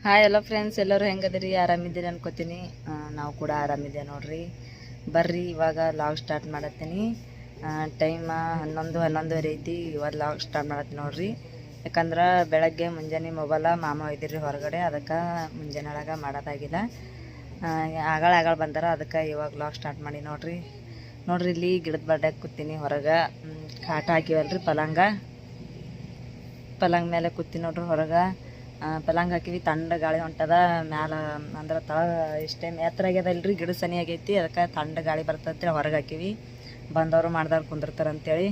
Hi ಎಲ್ಲ friends, ಎಲ್ಲರೂ ಹೆಂಗದಿರಿ? ಆರಾಮಿದ್ದೀರಿ ಅನ್ಕೋತೀನಿ. ನಾವು ಕೂಡ ಆರಾಮಿದ್ದೇವೆ ನೋಡ್ರಿ. ಬರ್ರಿ ಇವಾಗ ಲಾಗ್ ಸ್ಟಾರ್ಟ್ ಮಾಡತ್ತೀನಿ. ಟೈಮ್ 11:11 ಐತಿ. ಇವಾಗ ಲಾಗ್ ಸ್ಟಾರ್ಟ್ ಮಾಡತ್ತೀನಿ ನೋಡ್ರಿ. ಯಾಕಂದ್ರೆ ಬೆಳಗ್ಗೆ ಮುಂಜಾನೆ ಮೊಬೈಲ ಮಾಮ ಒಯ್ದಿರಿ ಹೊರಗಡೆ, ಅದಕ್ಕೆ ಮುಂಜಾನೆ ಒಳಗೆ ಮಾಡೋದಾಗಿಲ್ಲ. ಆಗಳ ಬಂದಾರ, ಅದಕ್ಕೆ ಇವಾಗ ಲಾಗ್ ಸ್ಟಾರ್ಟ್ ಮಾಡಿ ನೋಡ್ರಿ. ಇಲ್ಲಿ ಗಿಡದ ಬಡ್ಡಾಗ ಕೂತೀನಿ ಹೊರಗೆ. ಕಾಟ ಹಾಕಿವಲ್ರಿ ಪಲಂಗ್ ಮೇಲೆ ಕೂತೀನಿ ನೋಡ್ರಿ ಹೊರಗೆ. ಪಲಂಗ್ ಹಾಕಿವಿ, ತಣ್ಣದ ಗಾಳಿ ಹೊಂಟದ ಮ್ಯಾಲ. ಅಂದ್ರೆ ತಳ ಇಷ್ಟೇ ಎತ್ತರ ಆಗ್ಯದಲ್ರಿ, ಗಿಡ ಸನಿ ಆಗೈತಿ, ಅದಕ್ಕೆ ತಣ್ಣದ ಗಾಳಿ ಬರ್ತಂತೇಳಿ ಹೊರಗೆ ಹಾಕಿವಿ. ಬಂದವರು ಮಾಡ್ದವ್ರು ಕುಂದಿರ್ತಾರಂತೇಳಿ.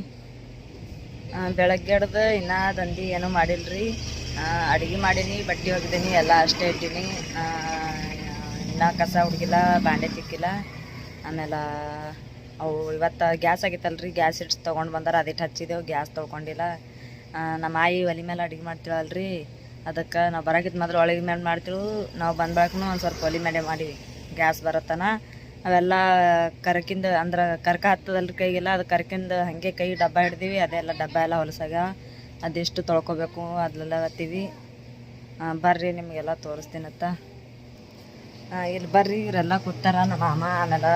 ಬೆಳಗ್ಗೆ ಹಿಡ್ದು ಇನ್ನೂ ದಂಧಿ ಏನೂ ಮಾಡಿಲ್ರಿ. ಅಡುಗೆ ಮಾಡೀನಿ, ಬಟ್ಟೆ ಒಗ್ದೀನಿ, ಎಲ್ಲ ಅಷ್ಟೇ ಇಟ್ಟೀನಿ. ಇನ್ನೂ ಕಸ ಹುಡುಗಿಲ್ಲ, ಬಾಂಡೆ ತಿಕ್ಕಿಲ್ಲ. ಆಮೇಲೆ ಅವು ಇವತ್ತು ಗ್ಯಾಸ್ ಆಗಿತ್ತಲ್ರಿ, ಗ್ಯಾಸ್ ಇಟ್ಟು ತೊಗೊಂಡು ಬಂದಾರ, ಅದಿಟ್ಟು ಹಚ್ಚಿದೆವು, ಗ್ಯಾಸ್ ತೊಗೊಂಡಿಲ್ಲ. ನಮ್ಮ ಆಯಿ ಒಲೆ ಮೇಲೆ ಅಡುಗೆ ಮಾಡ್ತೀವಲ್ರಿ, ಅದಕ್ಕೆ ನಾವು ಬರೋಕಿತ್ತು ಮೊದಲು ಒಳಗೆ ಮೇಲೆ ಮಾಡ್ತೀವಿ. ನಾವು ಬಂದ್ಬಾಕೂ ಒಂದು ಸ್ವಲ್ಪ ಒಲೆ ಮೇಲೆ ಮಾಡೀವಿ, ಗ್ಯಾಸ್ ಬರತ್ತನ. ಅವೆಲ್ಲ ಕರಕಿಂದ ಅಂದ್ರೆ ಕರ್ಕ ಹತ್ತದಲ್ರಿ ಕೈಗೆಲ್ಲ, ಅದು ಕರ್ಕಿಂದ ಹಾಗೆ ಕೈ ಡಬ್ಬ ಹಿಡ್ದೀವಿ. ಅದೆಲ್ಲ ಡಬ್ಬ ಎಲ್ಲ ಹೊಲಸಾಗ, ಅದೆಷ್ಟು ತೊಳ್ಕೊಬೇಕು ಅದೆಲ್ಲ ಹತ್ತೀವಿ. ಬರ್ರಿ ನಿಮಗೆಲ್ಲ ತೋರಿಸ್ತೀನತ್ತ. ಇಲ್ಲಿ ಬರ್ರಿ, ಇವರೆಲ್ಲ ಕೂತಾರ, ನಮ್ಮ ಮಾಮ ಆಮೇಲೆ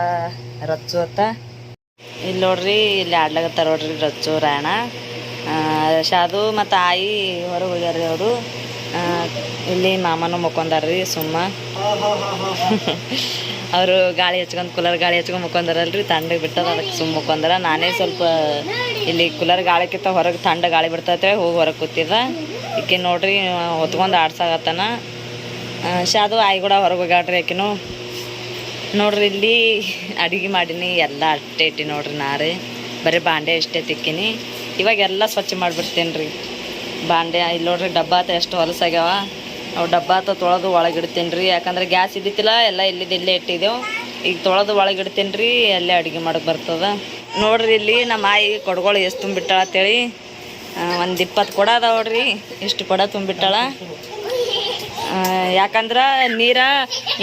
ರಚ್ಚು ಅತ್ತ. ಇಲ್ಲಿ ನೋಡ್ರಿ, ಇಲ್ಲಿ ಆಡ್ಲಾಗತ್ತಾರ ನೋಡ್ರಿ ರಚ್ಚು, ರಾಯಣ, ಶಾದು ಮತ್ತು ಆಯಿ ಹೊರಗೆ ಹೋಗ್ಯಾರ್ರಿ ಅವರು. ಇಲ್ಲಿ ಮಾಮನೂ ಮುಕ್ಕೊಂಡಾರ್ರಿ ಸುಮ್ಮ. ಅವರು ಗಾಳಿ ಹಚ್ಕೊಂಡು ಕೂಲರ್ ಗಾಳಿ ಹಚ್ಕೊಂಡು ಮುಕ್ಕೊಂಡಾರಲ್ರಿ, ತಣ್ಣಗೆ ಬಿಟ್ಟದ, ಅದಕ್ಕೆ ಸುಮ್ಮ ಮುಕ್ಕೊಂಡಾರ. ನಾನೇ ಸ್ವಲ್ಪ ಇಲ್ಲಿ ಕೂಲರ್ ಗಾಳಿಕ್ಕಿಂತ ಹೊರಗೆ ತಣ್ಣ ಗಾಳಿ ಬಿಡ್ತೈತೆ, ಹೋಗಿ ಹೊರಗೆ ಕೂತಿದ್ದ. ಈಕೆ ನೋಡ್ರಿ ಹೊತ್ಕೊಂಡು ಆಡ್ಸಾಗತ್ತಾನ. ಶಾದು ಆಯಿ ಕೂಡ ಹೊರಗೆ ಹೋಗ್ಯಾಡ್ರಿ ಆಕಿನೂ. ನೋಡ್ರಿ ಇಲ್ಲಿ ಅಡುಗೆ ಮಾಡೀನಿ, ಎಲ್ಲ ಅಟ್ಟೆ ಇಟ್ಟಿ ನೋಡ್ರಿ. ನಾರೇ ಬರೀ ಬಾಂಡೆ ಇಷ್ಟೇ ತಿಕ್ಕಿನಿ. ಇವಾಗ ಎಲ್ಲ ಸ್ವಚ್ಛ ಮಾಡಿಬಿಡ್ತೀನಿ ರೀ ಬಾಂಡೆ. ಇಲ್ಲಿ ನೋಡ್ರಿ ಡಬ್ಬ ಆತ ಎಷ್ಟು ಹೊಲಸಾಗ್ಯಾವ, ಅವು ಡಬ್ಬ ಆತ ತೊಳೆದು ಒಳಗೆ ಇಡ್ತೀನಿ ರೀ. ಯಾಕಂದ್ರೆ ಗ್ಯಾಸ್ ಇದ್ದಿತ್ತಿಲ್ಲ, ಎಲ್ಲ ಇಲ್ಲೇ ಇಟ್ಟಿದ್ದೆವು. ಈಗ ತೊಳೆದು ಒಳಗೆ ಇಡ್ತೀನಿ ರೀ, ಅಲ್ಲೇ ಅಡುಗೆ ಮಾಡೋಕೆ ಬರ್ತದೆ. ನೋಡ್ರಿ ಇಲ್ಲಿ ನಮ್ಮ ಆಯಿ ಕೊಡಗಳು ಎಷ್ಟು ತುಂಬಿಟ್ಟಾಳ ಅಂತೇಳಿ. ಒಂದು 20 ಕೊಡ ಅದಾವ ನೋಡ್ರಿ, ಇಷ್ಟು ಕೊಡ ತುಂಬಿಟ್ಟಾಳ. ಯಾಕಂದ್ರೆ ನೀರ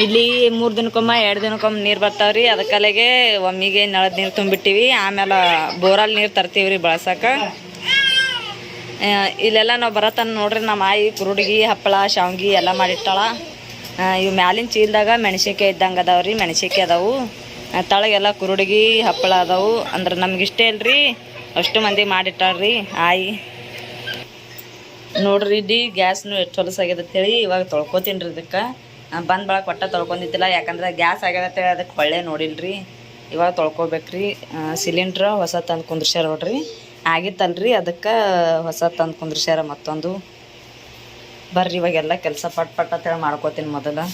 ಇಲ್ಲಿ 3 ದಿನಕ್ಕೊಮ್ಮೆ 2 ದಿನಕ್ಕೊಮ್ಮೆ ನೀರು ಬರ್ತಾವ್ರಿ, ಅದಕ್ಕಲ್ಲಿಗೆ ಒಮ್ಮಿಗೆ ನಳದ ನೀರು ತುಂಬಿಟ್ಟಿವಿ. ಆಮೇಲೆ ಬೋರಲ್ಲಿ ನೀರು ತರ್ತೀವಿ ರೀ ಬಳಸಕ್ಕೆ. ಇಲ್ಲೆಲ್ಲ ನಾವು ಬರತನ ನೋಡ್ರಿ, ನಮ್ಮ ಆಯಿ ಕುರುಡಿಗೆ ಹಪ್ಪಳ ಶಾವ್ಗಿ ಎಲ್ಲ ಮಾಡಿಟ್ಟಾಳ. ಇವು ಮ್ಯಾಲಿನ ಚೀಲದಾಗ ಮೆಣಸಿನ್ಕಾಯಿ ಇದ್ದಂಗೆ ಅದಾವ್ರಿ, ಮೆಣಸಿನ್ಕಾಯಿ ಅದಾವು. ತಳಗೆಲ್ಲ ಕುರುಡಿಗೆ ಹಪ್ಪಳ ಅದಾವು. ಅಂದ್ರೆ ನಮ್ಗೆ ಇಷ್ಟ ಇಲ್ರಿ, ಅಷ್ಟು ಮಂದಿ ಮಾಡಿಟ್ಟಾಳ್ರಿ ಆಯಿ. ನೋಡ್ರಿ ಇಲ್ಲಿ ಗ್ಯಾಸ್ನು ಎಷ್ಟು ಹೊಲಸಾಗ್ಯದ ಅಂತೇಳಿ ಇವಾಗ ತೊಳ್ಕೊತೀನಿ ರೀ. ಇದಕ್ಕೆ ಬಂದು ಬಳಕ ಒಟ್ಟ ತೊಳ್ಕೊಂಡಿದ್ದಿಲ್ಲ, ಯಾಕಂದ್ರೆ ಗ್ಯಾಸ್ ಆಗ್ಯದತ್ತೇಳಿ ಅದಕ್ಕೆ ಹೊಳ್ಳೆ ನೋಡಿಲ್ರಿ. ಇವಾಗ ತೊಳ್ಕೊಬೇಕ್ರಿ. ಸಿಲಿಂಡ್ರ ಹೊಸ ತಂದು ಕುಂದ್ರಿಸ್ಯಾರ ನೋಡ್ರಿ, ಆಗಿತ್ತಲ್ರಿ, ಅದಕ್ಕೆ ಹೊಸ ತಂದು ಕುಂದ್ರಿಸ್ಯಾರ ಮತ್ತೊಂದು. ಬರ್ರಿ ಇವಾಗೆಲ್ಲ ಕೆಲಸ ಪಟ್ ಅಂತೇಳಿ ಮಾಡ್ಕೋತೀನಿ ಮೊದಲು.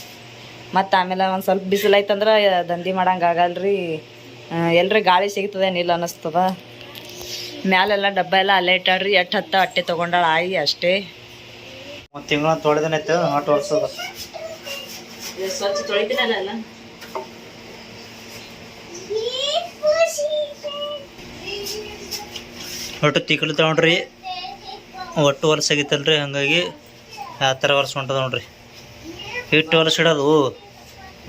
ಮತ್ತು ಆಮೇಲೆ ಒಂದು ಸ್ವಲ್ಪ ಬಿಸಿಲೈತಂದ್ರೆ ದಂಧಿ ಮಾಡಂಗೆ ಆಗಲ್ರಿ. ಎಲ್ರಿ ಗಾಳಿ ಸಿಗ್ತದೇನಿಲ್ಲ ಅನ್ನಿಸ್ತದ. ಮ್ಯಾಲೆಲ್ಲ ಡಬ್ಬ ಎಲ್ಲ ಅಲ್ಲೇ ಇಟ್ಟಾಳ್ರಿ. 10 ಅಟ್ಟೆ ತೊಗೊಂಡಾಳ ಆಯಿ ಅಷ್ಟೇ. ಒಂದು ತಿಂಗಳು ತೊಳೆದನೈತೆ ಆಟೋ ಓಡಿಸೋದು. ಸ್ವಚ್ಛ ತೊಳಿತೀನಲ್ಲ. ಒಟ್ಟು ತಿಕ್ಕಲು ತಗೊಂಡ್ರಿ, ಒಟ್ಟು ಹೊಲಸಾಗಿತ್ತಲ್ರಿ, ಹಾಗಾಗಿ ಯಾವ ಥರ ವರ್ಷ ಹೊಂಟದ ನೋಡ್ರಿ. ಹಿಟ್ಟು ಹೊಲಸಿಡೋದು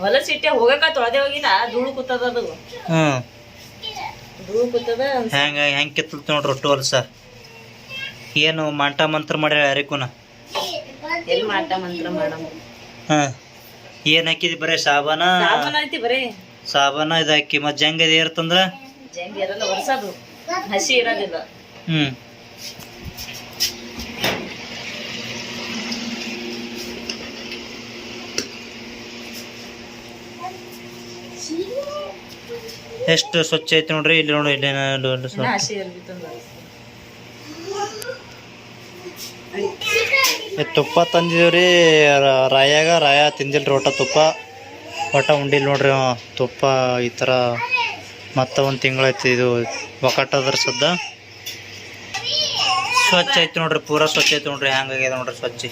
ಹೊಲಸಿಟ್ಟೆ ಹೋಗಕ್ಕ ತೊಳೆದೇ ಹೋಗಿಲ್ಲ, ಧೂಳು ಕೂತದ ಅದು. ಧೂಳು ಕೂತದ. ಹೆಂಗೆ ಕಿತ್ತಲ್ತ ನೋಡ್ರಿ ಒಟ್ಟು ಹೊಲಸ. ಏನು ಮಾಂಟ ಮಂತ್ರ ಮಾಡ್ಯಾರ ಯಾರಿಗೂನ? ಎಲ್ಲಿ ಮಾಟ ಮಂತ್ರ ಮಾಡಮ್ಮ. ಏನು ಹಾಕಿದಿ? ಬರೀ ಸಾಬಾನ ಐತಿ, ಬರೀ ಸಾಬಾನ ಇದು ಹಾಕಿ. ಮತ್ತು ಜಂಗ ಇದು ಇರ್ತಂದ್ರ ಜಂಗ ಇರಲ್ಲ, ಒರ್ಸೋದು ಹಸಿ ಇರೋದಿಲ್ಲ. ಎಷ್ಟು ಸ್ವಚ್ಛ ಐತಿ ನೋಡ್ರಿ. ಇಲ್ಲಿ ನೋಡಿ, ಇಲ್ಲಿ ಹಸಿ ಇರ್ಬಿತ್ತಂದ. ತುಪ್ಪ ತಂದಿದ್ದೀವ್ರಿ ರಾಯ ತಿಂದಿಲ್ರಿ ಒಟ್ಟ ತುಪ್ಪ, ಒಟ್ಟ ಉಂಡಿಲ್ ನೋಡ್ರಿ ತುಪ್ಪ. ಈ ಥರ ಮತ್ತೆ 1 ತಿಂಗಳೈತಿ ಇದು ಒಕ್ಕಟ್ಟದ್ರ ಸದ್ದ. ಸ್ವಚ್ಛ ಐತಿ ನೋಡ್ರಿ, ಪೂರಾ ಸ್ವಚ್ಛ ಐತಿ ನೋಡ್ರಿ. ಹ್ಯಾಂಗಾಗ್ಯದ ನೋಡ್ರಿ ಸ್ವಚ್ಛ.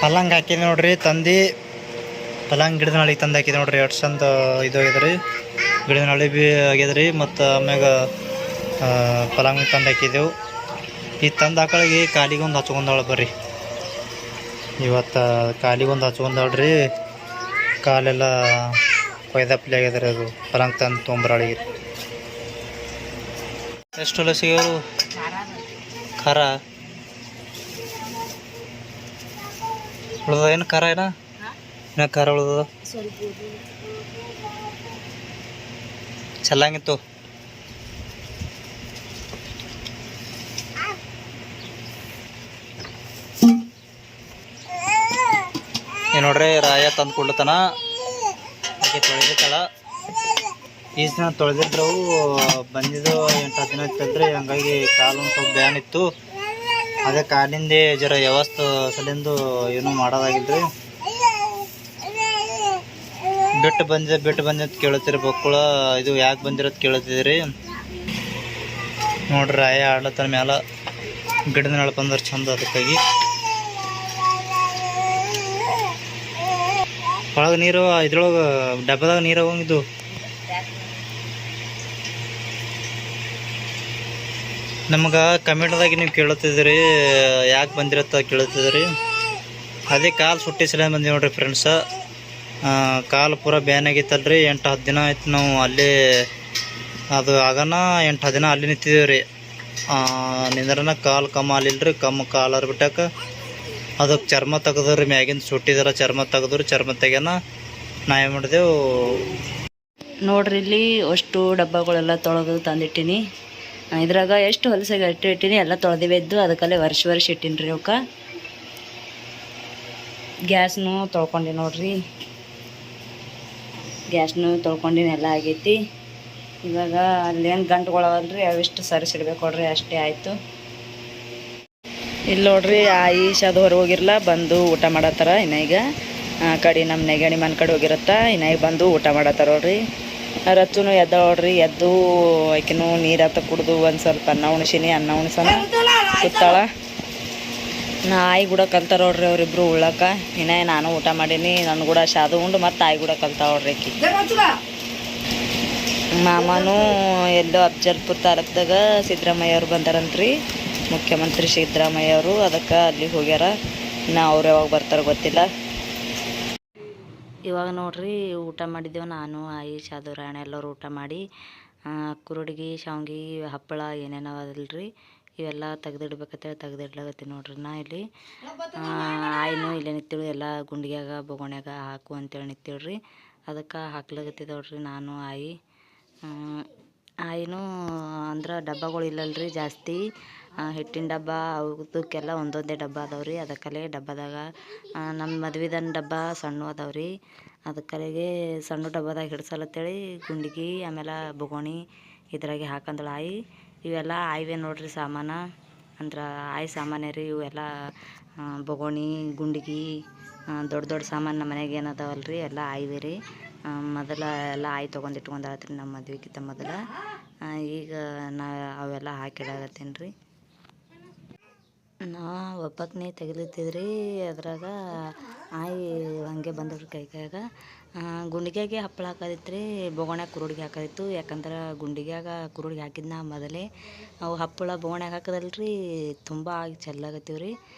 ಪಲ್ಲಂಗ್ ಹಾಕಿದೆ ನೋಡ್ರಿ ತಂದು. ಪಲ್ಲಂಗ್ ಗಿಡದ ನಾಳಿಗೆ ತಂದು ಹಾಕಿದೆ ನೋಡ್ರಿ. ಎಷ್ಟು ಚಂದ ಇದು ಆಗ್ಯದ್ರಿ, ಗಿಡದ ನಾಳಿ ಭೀ ಆಗ್ಯದ್ರಿ. ಮತ್ತು ಆಮ್ಯಾಗ ಪಲ್ಲಂಗ್ ತಂದು ಹಾಕಿದೆವು. ಈ ತಂದು ಹಾಕಳಿಗೆ ಕಾಲಿಗೊಂದು ಹಚ್ಕೊಂಡಾಳ. ಬರ್ರಿ ಇವತ್ತು ಕಾಲಿಗೊಂದು ಹಚ್ಕೊಂಡಾಳ್ರಿ. ಕಾಲೆಲ್ಲ ಕೊಯ್ದಪ್ಲಿ ಆಗ್ಯದ್ರಿ. ಅದು ಪಲ್ಲಂಗ್ ತಂದು ತೊಗೊಂಬರಾಳಿಗೆ. ಎಷ್ಟು ಹೊಲ ಸಿಗೋರು ಖಾರ ಉಳ್ದ ಏನು ಖಾರ ಏನ ಇನ್ನ ಖಾರ ಉಳ್ದದ ಸ್ವಲ್ಪ ಚಲ್ಲಂಗಿತ್ತು. ನೋಡ್ರಿ ರಾಯ ತಂದು ಕೊಡ್ಲತ್ತಾನ. ಆಕೆ ತೊಳೆದಿತ್ತಳ. ಈಸ್ ದಿನ ತೊಳೆದಿದ್ರವು ಬಂದಿದ್ದು 8-10 ದಿನ ಇತ್ತಲ್ರಿ. ಹಂಗಾಗಿ ಕಾಲು ಸ್ವಲ್ಪ ಬ್ಯಾನ್ ಇತ್ತು. ಅದೇ ಕಾಲಿಂದ ಜರ ವ್ಯವಸ್ಥೆ ಸಲಿಂದು ಏನೂ ಮಾಡೋದಾಗಿಲ್ರಿ. ಬಿಟ್ಟು ಬಂದೆ ಅಂತ ಕೇಳತ್ತೀರಿ ಬಕ್ಕುಳ. ಇದು ಯಾಕೆ ಬಂದಿರೋದು ಕೇಳತ್ತಿದ್ರಿ. ನೋಡ್ರಿ ರಾಯ ಆಡ್ಲತ್ತಾನ ಮ್ಯಾಲ ಗಿಡದ ನಾಳೆ ಬಂದ್ರೆ ಚಂದ. ಅದಕ್ಕಾಗಿ ಒಳಗೆ ನೀರು ಇದ್ರೊಳಗೆ ಡಬ್ಬದಾಗ ನೀರು ಹೋಗಿದ್ದು. ನಮ್ಗೆ ಕಮೆಂಟ್ದಾಗಿ ನೀವು ಕೇಳುತ್ತಿದ್ದೀರಿ ಯಾಕೆ ಬಂದಿರತ್ತ ಕೇಳುತ್ತಿದ್ದೀರಿ. ಅದೇ ಕಾಲು ಸುಟ್ಟಿ ಸಲ ಬಂದೀವಿ ನೋಡ್ರಿ ಫ್ರೆಂಡ್ಸ. ಕಾಲು ಪೂರ ಬ್ಯಾನ್ ಆಗಿತ್ತಲ್ರಿ. 8-10 ದಿನ ಆಯ್ತು ನಾವು ಅಲ್ಲೇ. ಅದು ಆಗನ 8-10 ದಿನ ಅಲ್ಲಿ ನಿಂತಿದ್ದೀವಿ ರೀ. ನಿಂದ್ರನ ಕಾಲು ಕಮ್ಮ ಅಲ್ಲಿಲ್ರಿ. ಕಾಲರ್ ಬಿಟ್ಟಾಕ ಅದಕ್ಕೆ ಚರ್ಮ ತೆಗೆದ್ರಿ. ಮ್ಯಾಗಿಂದ ಸುಟ್ಟಿದಾರ ಚರ್ಮ ತೆಗೆದ್ರಿ. ಚರ್ಮ ತೆಗ್ಯಾನ ನಾ ಏನು ಮಾಡಿದೆವು ನೋಡ್ರಿ ಇಲ್ಲಿ ಅಷ್ಟು ಡಬ್ಬಗಳೆಲ್ಲ ತೊಳೆದು ತಂದಿಟ್ಟಿನಿ. ಇದ್ರಾಗ ಎಷ್ಟು ಹೊಲಸಾಗಿ ಇಟ್ಟಿನಿ ಎಲ್ಲ ತೊಳೆದಿವೆ ಇದ್ದು. ಅದಕ್ಕಲ್ಲೇ ವರ್ಷ ಇಟ್ಟಿನಿ ರೀ ಅವಕ್ಕೆ. ಗ್ಯಾಸ್ನು ತೊಳ್ಕೊಂಡು ನೋಡ್ರಿ. ಗ್ಯಾಸ್ನು ತೊಳ್ಕೊಂಡಿನಿ ಎಲ್ಲ ಆಗೈತಿ. ಇವಾಗ ಅಲ್ಲೇನು ಗಂಟುಗಳವಲ್ರಿ ಅವಿಷ್ಟು ಸರಿಸಿಡ್ಬೇಕು ನೋಡ್ರಿ. ಅಷ್ಟೇ ಆಯಿತು. ಇಲ್ಲಿ ನೋಡ್ರಿ ಆಯುಷ್ ಅದು ಹೊರಗೆ ಹೋಗಿರಲ್ಲ ಬಂದು ಊಟ ಮಾಡತ್ತಾರ. ಇನ್ನ ಈಗ ಕಡೆ ನಮ್ಮ ನೆಗಣಿ ಮನೆ ಕಡೆ ಹೋಗಿರತ್ತ. ಇನ್ನ ಈಗ ಬಂದು ಊಟ ಮಾಡತ್ತಾರ ನೋಡ್ರಿ. ರಚ್ಚುನು ಎದ್ದ ನೋಡ್ರಿ. ಎದ್ದು ಆಕಿನೂ ನೀರಾತ ಕುಡ್ದು ಒಂದು ಸ್ವಲ್ಪ ಅನ್ನ ಉಣಿಸೀನಿ. ಅನ್ನ ಉಣಿಸೋಣ ಕೂತಾಳ. ಆಯಿ ಕೂಡ ಕಲ್ತಾರ ನೋಡ್ರಿ ಅವರಿಬ್ರು ಉಳ್ಳಾಕ. ಇನ್ನ ನಾನು ಊಟ ಮಾಡೀನಿ. ನನ್ನ ಕೂಡ ಶಾದು ಉಂಡು ಮತ್ತು ಆಯಿ ಕೂಡ ಕಲ್ತಾವ ನೋಡ್ರಿ ಆಕಿ. ಮಾಮನೂ ಎಲ್ಲೋ ಅಫ್ಜಲ್ಪುರ ತಾಲೂಕ್ದಾಗ ಸಿದ್ದರಾಮಯ್ಯ ಅವ್ರು ಬಂದಾರಂತ್ರಿ. ಮುಖ್ಯಮಂತ್ರಿ ಸಿದ್ದರಾಮಯ್ಯ ಅವರು. ಅದಕ್ಕೆ ಅಲ್ಲಿ ಹೋಗ್ಯಾರ. ಇನ್ನು ಅವ್ರು ಯಾವಾಗ ಬರ್ತಾರೋ ಗೊತ್ತಿಲ್ಲ. ಇವಾಗ ನೋಡ್ರಿ ಊಟ ಮಾಡಿದ್ದೆವು ನಾನು ಆಯಿ ಶಾದು ರಾಣಿ ಎಲ್ಲರೂ ಊಟ ಮಾಡಿ ಕುರುಡಿಗೆ ಶಾವ್ಗೆ ಹಪ್ಪಳ ಏನೇನೋ ಅದಲ್ರಿ ಇವೆಲ್ಲ ತೆಗೆದಿಡ್ಬೇಕಂತೇಳಿ ತೆಗೆದಿಡ್ಲಾಗತ್ತೀನಿ ನೋಡ್ರಿ. ನಾ ಇಲ್ಲಿ ಆಯಿನೂ ಇಲ್ಲೇ ನಿಂತಿಳು. ಎಲ್ಲ ಗುಂಡಿಗ್ಯಾಗ ಬೊಗೋಣ್ಯಾಗ ಹಾಕು ಅಂತೇಳಿ ನಿಂತಿಳ್ರಿ. ಅದಕ್ಕೆ ಹಾಕ್ಲಾಗತ್ತಿದ್ ನೋಡ್ರಿ ನಾನು ಆಯಿನೂ ಅಂದ್ರೆ ಡಬ್ಬಗಳು ಇಲ್ಲಲ್ರಿ ಜಾಸ್ತಿ. ಹಿಟ್ಟಿನ ಡಬ್ಬ ಅವಕ್ಕೆಲ್ಲ ಒಂದೊಂದೇ ಡಬ್ಬ ಅದಾವ್ರಿ. ಅದಕ್ಕಲ್ಲೇ ಡಬ್ಬದಾಗ ನಮ್ಮ ಮದ್ವೆದನ್ ಡಬ್ಬ ಸಣ್ಣ ಅದಾವ್ರಿ. ಅದಕ್ಕಲ್ಲಿಗೆ ಸಣ್ಣ ಡಬ್ಬದಾಗ ಹಿಡ್ಸಲತ್ತೇಳಿ ಗುಂಡಿಗೆ ಆಮೇಲೆ ಬೊಗೋಣಿ ಇದ್ರಾಗೆ ಹಾಕಂದಳು ಆಯಿ. ಇವೆಲ್ಲ ಆಯ್ವೆ ನೋಡ್ರಿ ಸಾಮಾನು. ಅಂದ್ರೆ ಆಯಿ ಸಾಮಾನ್ಯ ರೀ ಇವೆಲ್ಲ. ಬೊಗೋಣಿ ಗುಂಡಿಗೆ ದೊಡ್ಡ ಸಾಮಾನು ನಮ್ಮ ಮನೆಗೆ ಏನದಾವಲ್ರಿ ಎಲ್ಲ ಆಯ್ವೆ ರೀ. ಮೊದಲ ಎಲ್ಲ ಆಯಿ ತೊಗೊಂಡಿಟ್ಕೊಂಡಾಳತ್ರಿ ನಮ್ಮ ಮದ್ವೆಗಿಂತ ಮೊದಲು. ಈಗ ನಾ ಅವೆಲ್ಲ ಹಾಕಿಡಾಗತ್ತೀನಿ ರೀ. ನಾ ಒಬ್ಬಕ್ಕನೇ ತೆಗಿಲತ್ತಿದ್ರಿ. ಅದ್ರಾಗ ಆಯಿ ಹಂಗೆ ಬಂದವ್ರಿ ಕೈಯಾಗ. ಗುಂಡಿಗ್ಯಾಗೆ ಹಪ್ಪಳ ಹಾಕೋದಿತ್ತು ರೀ. ಬೊಗೋಣ್ಯಾಗ ಕುರುಡಿಗೆ ಹಾಕೋದಿತ್ತು. ಯಾಕಂದ್ರೆ ಗುಂಡಿಗ್ಯಾಗ ಕುರುಡಿಗೆ ಹಾಕಿದ್ನ ಮೊದಲೇ ಅವು ಹಪ್ಪಳ ಬೊಗೋಣ್ಯಾಗ ಹಾಕೋದಲ್ರಿ ತುಂಬ ಆಗಿ ಚೆಲ್ಲಾಗತ್ತೀವಿ ರೀ.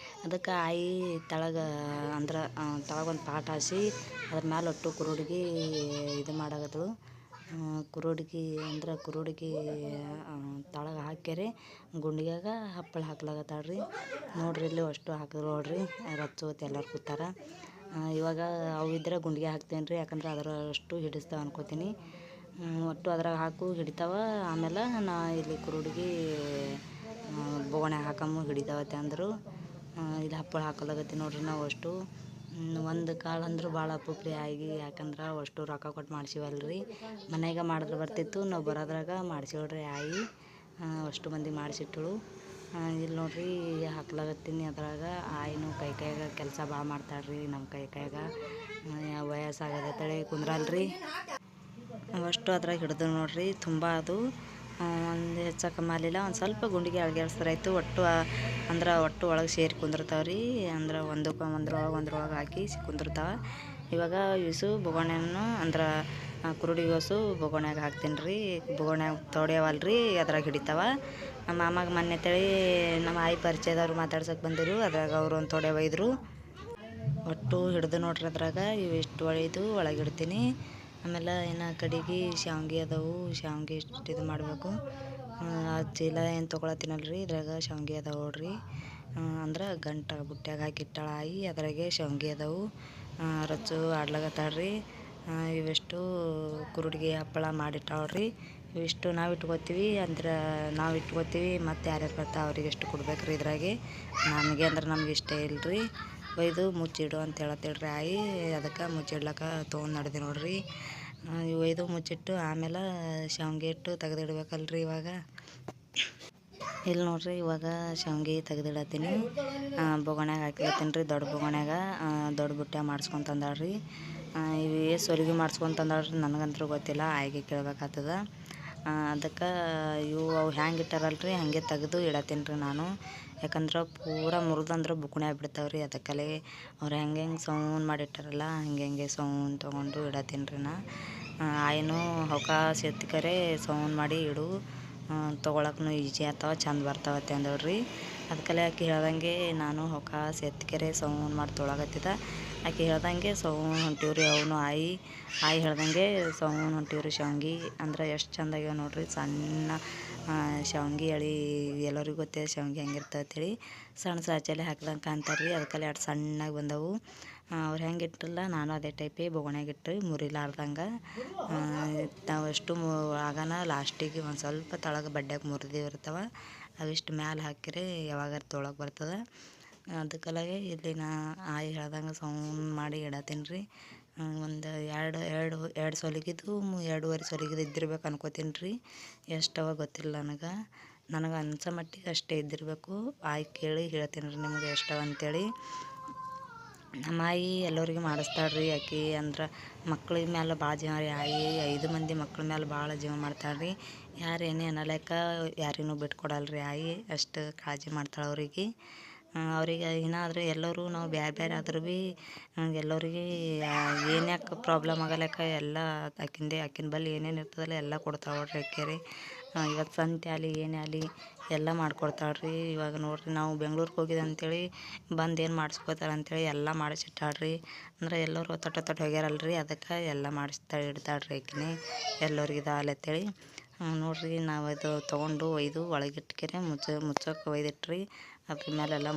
ಅದಕ್ಕೆ ಆಯಿ ತಳಗೆ ಅಂದ್ರೆ ತಳಗೊಂದು ಪಾಟ್ ಹಾಸಿ ಅದ್ರ ಮೇಲೆ ಒಟ್ಟು ಕುರುಡಿಗೆ ಇದು ಮಾಡಾಕತ್ತಳು. ಕುರುಡಿಗೆ ಅಂದ್ರೆ ಕುರುಡಿಗೆ ತಳಗೆ ಹಾಕ್ಯಾರಿ ಗುಂಡಿಗ್ಯಾಗ ಹಪ್ಪಳ ಹಾಕ್ಲಾಗತ್ತಾಳ್ರಿ. ನೋಡ್ರಿ ಇಲ್ಲಿ ಅಷ್ಟು ಹಾಕಿದ್ರು ನೋಡ್ರಿ. ರಚ್ಚು ಹೊತ್ತು ಎಲ್ಲರೂ ಕೂತಾರ. ಇವಾಗ ಅವು ಇದ್ರೆ ಗುಂಡಿಗೆ ಹಾಕ್ತೇನೆ ರೀ. ಯಾಕಂದ್ರೆ ಅದರಷ್ಟು ಹಿಡಿಸ್ತಾವೆ ಅನ್ಕೋತೀನಿ. ಒಟ್ಟು ಅದ್ರಾಗ ಹಾಕು ಹಿಡಿತಾವ. ಆಮೇಲೆ ನಾ ಇಲ್ಲಿ ಕುರುಡಿಗೆ ಬೊಗೋಣ್ಯಾಗ ಹಾಕಮ್ಮು ಹಿಡಿತಾವತ್ತೆ ಅಂದರು. ಇಲ್ಲಿ ಹಪ್ಪಳ ಹಾಕಲಾಗತ್ತೀನಿ ನೋಡ್ರಿ. ನಾವು ಅಷ್ಟು ಒಂದು ಕಾಳು ಅಂದ್ರೆ ಭಾಳ ಅಪೂಪ್ರಿ ಆಗಿ. ಯಾಕಂದ್ರೆ ಅಷ್ಟು ರೊಕ್ಕ ಕೊಟ್ಟು ಮಾಡ್ಸಿವಲ್ರಿ. ಮನೆಯಾಗ ಮಾಡಿದ್ರೆ ಬರ್ತಿತ್ತು. ನಾವು ಬರೋದ್ರಾಗ ಮಾಡಿಸಿವಳ್ರಿ ಆಯಿ. ಅಷ್ಟು ಮಂದಿ ಮಾಡಿಸಿಟ್ಟಳು. ಇಲ್ಲಿ ನೋಡ್ರಿ ಹಾಕ್ಲಾಗತ್ತೀನಿ. ಅದ್ರಾಗ ಆಯಿನೂ ಕೈಯಾಗ ಕೆಲಸ ಭಾಳ ಮಾಡ್ತಾಳ್ರಿ. ನಮ್ಮ ಕೈಯಾಗ ವಯಸ್ಸಾಗತ್ತೇಳಿ ಕುಂದ್ರಲ್ರಿ. ಅಷ್ಟು ಅದ್ರಾಗ ಹಿಡಿದು ನೋಡ್ರಿ ತುಂಬ ಅದು ಒಂದು ಹೆಚ್ಚಕಮ್ಮ ಆಗಲಿಲ್ಲ. ಒಂದು ಸ್ವಲ್ಪ ಗುಂಡಿಗೆ ಅಳ್ಗ್ಯಾಡ್ಸ್ರಾಯ್ತು. ಒಟ್ಟು ಅಂದ್ರೆ ಒಟ್ಟು ಒಳಗೆ ಸೇರಿ ಕುಂದಿರ್ತಾವ್ರಿ. ಅಂದ್ರೆ ಒಂದ್ರೊಳಗೆ ಹಾಕಿ ಕುಂದಿರ್ತಾವೆ. ಇವಾಗ ಇಸು ಬೊಗೋಣ್ಯನ್ನು ಅಂದ್ರೆ ಕುರುಡಿ ಗೊಸು ಬೊಗೋಣ್ಯಾಗ ಹಾಕ್ತೀನಿ ರೀ. ಬೊಗೋಣ್ಯಾಗ ತೊಡ್ಯಾವಲ್ರಿ ಅದ್ರಾಗ ಹಿಡಿತಾವ. ನಮ್ಮ ಮಾಮಾಗ ಮೊನ್ನೆ ತಳಿ ನಮ್ಮ ಆಯಿ ಪರಿಚಯದವ್ರು ಮಾತಾಡ್ಸೋಕೆ ಬಂದಿರು. ಅದ್ರಾಗ ಅವರು ಒಂದು ತೊಡೆ ಒಯ್ದರು. ಒಟ್ಟು ಹಿಡ್ದು ನೋಡ್ರಿ. ಅದ್ರಾಗ ಇವು ಇಷ್ಟು ಒಯ್ದು ಒಳಗೆ ಇಡ್ತೀನಿ. ಆಮೇಲೆ ಇನ್ನು ಕಡೆಗೆ ಶಾವ್ಗೆ ಅದಾವು. ಶಾವ್ಗೆ ಇಷ್ಟು ಇದು ಮಾಡಬೇಕು. ಚೀಲ ಏನು ತೊಗೊಳತ್ತೀನಲ್ರಿ ಇದ್ರಾಗ ಶಾವ್ಗೆ ಅದಾವೆ ನೋಡ್ರಿ. ಅಂದ್ರೆ ಗಂಟ ಬುಟ್ಟ್ಯಾಗ ಹಾಕಿಟ್ಟಾಳ ಆಯಿ. ಅದ್ರಾಗೆ ಶಾವ್ಗೆ ಅದಾವು. ರಚ್ಚು ಆಡ್ಲಾಗತ್ತಾಳ್ರಿ. ಇವೆಷ್ಟು ಕುರುಡ್ಗಿ ಹಪ್ಪಳ ಮಾಡಿಟ್ಟಾಳ್ರಿ. ಇವಿಷ್ಟು ನಾವು ಇಟ್ಕೋತೀವಿ. ಅಂದ್ರೆ ನಾವು ಇಟ್ಕೋತೀವಿ, ಮತ್ತು ಯಾರ್ಯಾರು ಬರ್ತಾ ಅವ್ರಿಗೆ ಎಷ್ಟು ಕೊಡ್ಬೇಕ್ರಿ. ಇದ್ರಾಗೆ ನಮಗೆ ಅಂದ್ರೆ ನಮ್ಗೆ ಇಷ್ಟ ಇಲ್ರಿ. ಒಯ್ದು ಮುಚ್ಚಿಡು ಅಂತ ಹೇಳತ್ತೇಳ್ರಿ ಆಯಿ. ಅದಕ್ಕೆ ಮುಚ್ಚಿಡ್ಲಕ್ಕ ತೊಗೊಂಡು ನಡೆದಿ ನೋಡ್ರಿ. ಒಯ್ದು ಮುಚ್ಚಿಟ್ಟು ಆಮೇಲೆ ಶಾವ್ಗೆ ಇಟ್ಟು ತೆಗೆದಿಡ್ಬೇಕಲ್ರಿ. ಇವಾಗ ಇಲ್ಲಿ ನೋಡ್ರಿ, ಇವಾಗ ಶಾವ್ಗೆ ತೆಗೆದಿಡತ್ತೀನಿ. ಬೊಗಣ್ಯಾಗ ಹಾಕಿಲತ್ತೀನಿ ರೀ. ದೊಡ್ಡ ಬೊಗಣ್ಯಾಗ ದೊಡ್ಡ ಬುಟ್ಟ್ಯಾಗ ಮಾಡಿಸ್ಕೊಂತಂದಾಳ್ರಿ. ಇವು ಹೊಲಿಗೆ ಮಾಡಿಸ್ಕೊಂತಂದಾಳ್ರಿ. ನನಗಂತೂ ಗೊತ್ತಿಲ್ಲ, ಆಯಿಗೆ ಕೇಳ್ಬೇಕಾಗ್ತದ. ಅದಕ್ಕೆ ಅವು ಹ್ಯಾಂಗೆ ಇಟ್ಟಾರಲ್ರಿ ಹಾಗೆ ತೆಗೆದು ಇಡತ್ತೀನಿ ರೀ ನಾನು. ಯಾಕಂದ್ರೆ ಪೂರ ಮುರಿದಂದ್ರೆ ಬುಕ್ಣೆ ಆಗ್ಬಿಡ್ತಾವ್ರಿ. ಅದಕ್ಕಲ್ಲೇ ಅವ್ರು ಹೆಂಗೆ ಸೌಂಡ್ ಮಾಡಿಟ್ಟಾರಲ್ಲ ಹಂಗೆ ಸೌಂಡ್ ತೊಗೊಂಡು ಇಡತ್ತೀನಿ ರೀ ನಾ. ಆಯಿನೂ ಅವಕಾಶ ಎತ್ತಿಕರೆ ಸೌಂಡ್ ಮಾಡಿ ಇಡು, ತೊಗೊಳಕ್ಕೂ ಈಜಿ ಆಗ್ತಾವ, ಚಂದ ಬರ್ತಾವತ್ತೆ ಅಂದವ್ರಿ. ಅದಕ್ಕಲ್ಲೇ ಆಕೆ ಹೇಳ್ದಂಗೆ ನಾನು ಅವಕಾಶ ಎತ್ತಿಕರೆ ಸೌಂಡ್ ಮಾಡಿ ತೊಗೊಳಕತ್ತಿದ್ದ. ಆಕೆ ಹೇಳ್ದಂಗೆ ಸೌಂಡ್ ಹೊಂಟಿವ್ರಿ. ಅವನು ಆಯಿ ಹೇಳ್ದಂಗೆ ಸೌಂಡ್ ಹೊಂಟಿವ್ರಿ. ಶಾವ್ಗೆ ಅಂದ್ರೆ ಎಷ್ಟು ಚಂದಾಗ್ಯಾವ ನೋಡ್ರಿ. ಸಣ್ಣ ಶಾವ್ಗೆ ಎಳೆ ಎಲ್ಲರಿಗೂ ಗೊತ್ತೇ ಶಾವ್ಗೆ ಹೆಂಗಿರ್ತವೆ ಅಂತೇಳಿ. ಸಣ್ಣ ಸಾಚಲ್ಲಿ ಹಾಕ್ದಂಗೆ ಕಾಣ್ತಾರೆ ರೀ. ಅದಕ್ಕಲ್ಲಿ ಎರಡು ಸಣ್ಣಗೆ ಬಂದವು. ಅವ್ರು ಹೆಂಗೆ ಇಟ್ಟಿರಲ್ಲ ನಾನು ಅದೇ ಟೈಪೇ ಬೊಗಣ್ಯಾಗ ಇಟ್ಟು ಮುರಿಲಾರ್ದಂಗೆ. ನಾವು ಎಷ್ಟು ಆಗೋಣ ಲಾಸ್ಟಿಗೆ ಒಂದು ಸ್ವಲ್ಪ ತಳಗೆ ಬಡ್ಡ್ಯಾಗ ಮುರಿದಿರ್ತಾವೆ. ಅವಿಷ್ಟು ಮ್ಯಾಲೆ ಹಾಕಿರಿ ಯಾವಾಗಾರ ತೊಳಗೆ ಬರ್ತದೆ. ಅದಕ್ಕಲಾಗೆ ಇಲ್ಲಿ ನಾ ಆಯಿ ಹೇಳ್ದಂಗೆ ಸೌಂಡ್ ಮಾಡಿ ಇಡತ್ತೀನಿ ರೀ. ಒಂದು ಎರಡು ಸೊಲಿಗಿದ್ದು 2.5 ಸೊಲಿಗಿದ್ದು ಇದ್ದಿರ್ಬೇಕು ಅನ್ಕೋತೀನಿ ರೀ. ಎಷ್ಟವ ಗೊತ್ತಿಲ್ಲ ನನಗೆ ಅನ್ಸೋ ಮಟ್ಟಿಗೆ ಅಷ್ಟೇ ಇದ್ದಿರಬೇಕು. ಆಯಿ ಕೇಳಿ ಹೇಳ್ತೀನಿ ರೀ ನಿಮಗೆ ಎಷ್ಟವ ಅಂತೇಳಿ. ನಮ್ಮ ಆಯಿ ಎಲ್ಲರಿಗೆ ಮಾಡಿಸ್ತಾಳ್ರಿ. ಆಕೆ ಅಂದ್ರೆ ಮಕ್ಳ ಮೇಲೆ ಭಾಳ ಜೀವ ರೀ. ಆಯಿ 5 ಮಂದಿ ಮಕ್ಳ ಮೇಲೆ ಭಾಳ ಜೀವ ಮಾಡ್ತಾಳ್ರಿ. ಯಾರು ಏನೇ ಅನ್ನಲೇಕ ಯಾರಿಗೂ ಬಿಟ್ಕೊಡಲ್ರಿ ಆಯಿ. ಅಷ್ಟು ಕಾಳಜಿ ಮಾಡ್ತಾಳೆ ಅವ್ರಿಗೆ. ಏನಾದರೂ ಎಲ್ಲರೂ ನಾವು ಬೇರೆ ಆದ್ರೂ ಭೀ ಎಲ್ಲರಿಗೆ ಏನ್ಯಾಕೆ ಪ್ರಾಬ್ಲಮ್ ಆಗಲೇಕ ಎಲ್ಲ ಆಕಿನ ಬಳಿ ಏನೇನು ಇರ್ತದಲ್ಲ ಎಲ್ಲ ಕೊಡ್ತಾಳೆ ನೋಡ್ರಿ ಆಕೆ ರೀ. ಇವತ್ತು ಸಂತೆ ಆಗಲಿ ಏನೇ ಆಗಲಿ ಎಲ್ಲ ಮಾಡ್ಕೊಡ್ತಾಳ್ರಿ. ಇವಾಗ ನೋಡ್ರಿ ನಾವು ಬೆಂಗ್ಳೂರಿಗೆ ಹೋಗಿದ್ದೆ ಅಂಥೇಳಿ ಬಂದು ಏನು ಮಾಡಿಸ್ಕೋತಾರೆ ಅಂಥೇಳಿ ಎಲ್ಲ ಮಾಡಿಸಿಟ್ಟಾಳ್ರಿ. ಅಂದ್ರೆ ಎಲ್ಲರೂ ತೊಟ್ಟ ಹೋಗ್ಯಾರಲ್ರಿ, ಅದಕ್ಕೆ ಎಲ್ಲ ಇಡ್ತಾಳ್ರಿ ಆಕಿನೇ ಎಲ್ಲರಿಗೆ ಇದಾಗಲಿ ಅಂತೇಳಿ. ನೋಡ್ರಿ ನಾವು ಇದು ತೊಗೊಂಡು ಒಯ್ದು ಒಳಗಿಟ್ಕೆರೆ ಮುಚ್ಚೋಕೆ ಒಯ್ದಿಟ್ರಿ. ಅದ್ರ ಮೇಲೆಲ್ಲ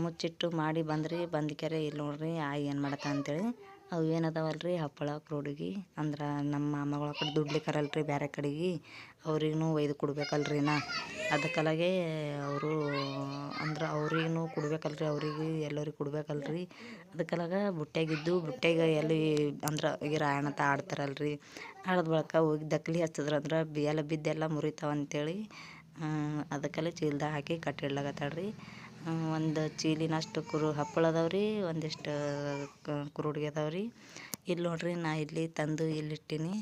ಮುಚ್ಚಿಟ್ಟು ಮಾಡಿ ಬಂದ್ಕೆರೆ ಇಲ್ಲಿ ನೋಡ್ರಿ ಆಯಿ ಏನು ಮಾಡತ್ತ ಅಂತೇಳಿ. ಅವು ಏನದಾವಲ್ರಿ ಹಪ್ಪಳ ಕ್ರೋಡಿಗೆ ಅಂದ್ರೆ ನಮ್ಮ ಮಾಮಗಳ ಕಡೆ ದುಡ್ಲಿಕ್ಕರಲ್ರಿ ಬೇರೆ ಕಡೆಗೆ, ಅವ್ರಿಗೂ ಒಯ್ದು ಕೊಡ್ಬೇಕಲ್ರಿ ನಾ. ಅದಕ್ಕಲಾಗೆ ಅವರು ಅಂದ್ರೆ ಅವ್ರಿಗೂ ಕೊಡ್ಬೇಕಲ್ರಿ, ಅವ್ರಿಗೆ ಎಲ್ಲರಿಗೆ ಕೊಡ್ಬೇಕಲ್ರಿ. ಅದಕ್ಕಲಾಗ ಬುಟ್ಟೆಗೆ ಎಲ್ಲಿ ಅಂದ್ರೆ ಈಗ ರಾಯಣತ ಆಡ್ತಾರಲ್ರಿ, ಆಡಿದ ಬಳಿಕ ಹೋಗಿ ದಕ್ಲಿ ಹಚ್ಚಿದ್ರಂದ್ರೆ ಎಲ್ಲ ಬಿದ್ದೆಲ್ಲ ಮುರಿತಾವಂತೇಳಿ ಅದಕ್ಕೆಲ್ಲ ಚೀಲ್ದಾಗ ಹಾಕಿ ಕಟ್ಟಿಡ್ಲಾಗತ್ತಾಳ್ರಿ. ಒಂದು ಚೀಲಿನಷ್ಟು ಹಪ್ಪಳ ಅದಾವ್ರಿ, ಒಂದಿಷ್ಟು ಕುರುಡ್ಗೆ ಅದಾವ್ರಿ. ಇಲ್ಲಿ ನೋಡ್ರಿ ನಾ ಇಲ್ಲಿ ತಂದು ಇಲ್ಲಿಟ್ಟೀನಿ.